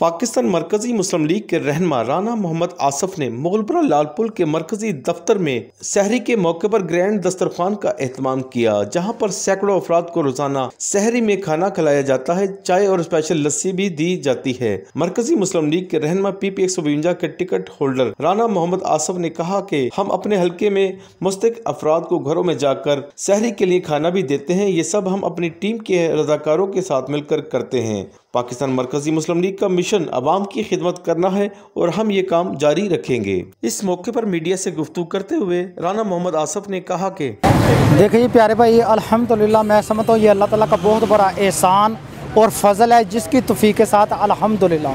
पाकिस्तान मरकजी मुस्लिम लीग के रहनुमा राना मोहम्मद आसफ ने मुगलपुरा लालपुल के मरकजी दफ्तर में सहरी के मौके पर ग्रैंड दस्तरखान का एहतमाम किया, जहां पर सैकड़ों अफराद को रोजाना सहरी में खाना खिलाया जाता है। चाय और स्पेशल लस्सी भी दी जाती है। मरकजी मुस्लिम लीग के रहनुमा PP 152 के टिकट होल्डर राना मोहम्मद आसफ ने कहा कि हम अपने हल्के में मुस्तक अफराद को घरों में जाकर सहरी के लिए खाना भी देते हैं। ये सब हम अपनी टीम के रजाकारों के साथ मिलकर करते हैं। पाकिस्तान मरकजी मुस्लिम लीग का मिशन अवाम की खिदमत करना है और हम ये काम जारी रखेंगे। इस मौके पर मीडिया से गुफ्तगू करते हुए राना मोहम्मद आसफ ने कहा कि देखिए प्यारे भाई, अल्हम्दुलिल्लाह मैं समझता हूँ ये अल्लाह ताला का बहुत बड़ा एहसान और फजल है, जिसकी तौफीक के साथ अल्हम्दुलिल्लाह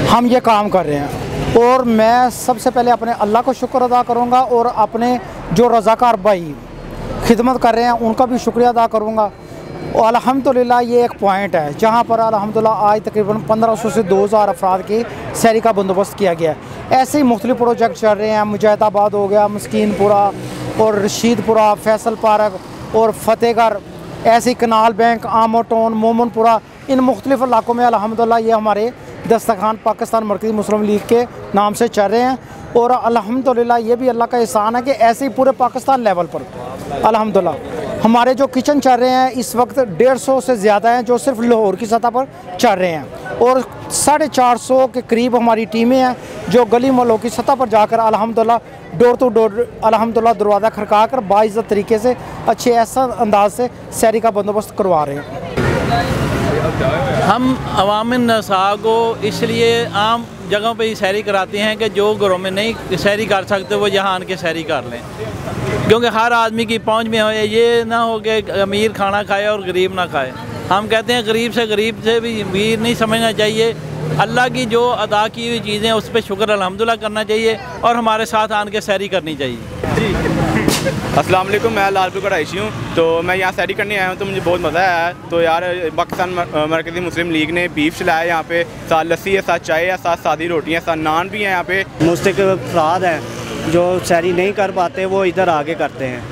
हम ये काम कर रहे हैं। और मैं सबसे पहले अपने अल्लाह को शुक्र अदा करूँगा और अपने जो रज़ाकार भाई खिदमत कर रहे हैं उनका भी शुक्रिया अदा करूँगा। और अल्हम्दुलिल्लाह ये एक पॉइंट है जहाँ पर अल्हम्दुलिल्लाह आज तकरीबन 1500 से 2000 अफराद की सहरी का बंदोबस्त किया गया है। ऐसे ही मुख्तलिफ प्रोजेक्ट चल रहे हैं। मुजाहिदाबाद हो गया, मस्कीनपुरा और रशीदपुरा, फैसल पार्क और फतेहगढ़, ऐसे कनाल बैंक, आमोटोन, मोमनपुरा, इन मुख्तलिफ इलाकों में अल्हम्दुलिल्लाह ये हमारे दस्तरखान पाकिस्तान मरकज़ी मुस्लिम लीग के नाम से चल रहे हैं। और अल्हम्दुलिल्लाह ये भी अल्लाह का एहसान है कि ऐसे ही पूरे पाकिस्तान लेवल पर अल्हम्दुलिल्लाह हमारे जो किचन चल रहे हैं इस वक्त 150 से ज़्यादा हैं जो सिर्फ लाहौर की सतह पर चल रहे हैं। और 450 के करीब हमारी टीमें हैं जो गली मोहल्लों की सतह पर जाकर अल्हम्दुलिल्लाह डोर टू डोर अल्हम्दुलिल्लाह दरवाज़ा खड़का कर बाइज़्ज़त तरीके से अच्छे ऐसा अंदाज से सहरी का बंदोबस्त करवा रहे हैं। हम अवाम नसा को इसलिए आम जगहों पे ही सहरी कराते हैं कि जो घरों में नहीं सहरी कर सकते वो यहाँ आन के सहरी कर लें, क्योंकि हर आदमी की पहुँच में हो। ये ना हो कि अमीर खाना खाए और गरीब ना खाए। हम कहते हैं गरीब से भी अमीर नहीं समझना चाहिए। अल्लाह की जो अदा की हुई चीज़ें उस पर शुक्र अल्हम्दुलिल्लाह करना चाहिए और हमारे साथ आन के सहरी करनी चाहिए। अस्सलाम वालेकुम, मैं लालपुर का रईसी हूँ। तो मैं यहाँ सहरी करने आया हूँ तो मुझे बहुत मज़ा आया है। तो यार पाकिस्तान मरकज़ी मुस्लिम लीग ने बीफ चलाया यहाँ पे, साथ लस्सी है, साथ चाय है, साथ सादी रोटियाँ, साथ नान भी हैं। यहाँ पे मुस्तक अफराद हैं जो सहरी नहीं कर पाते वो इधर आके करते हैं।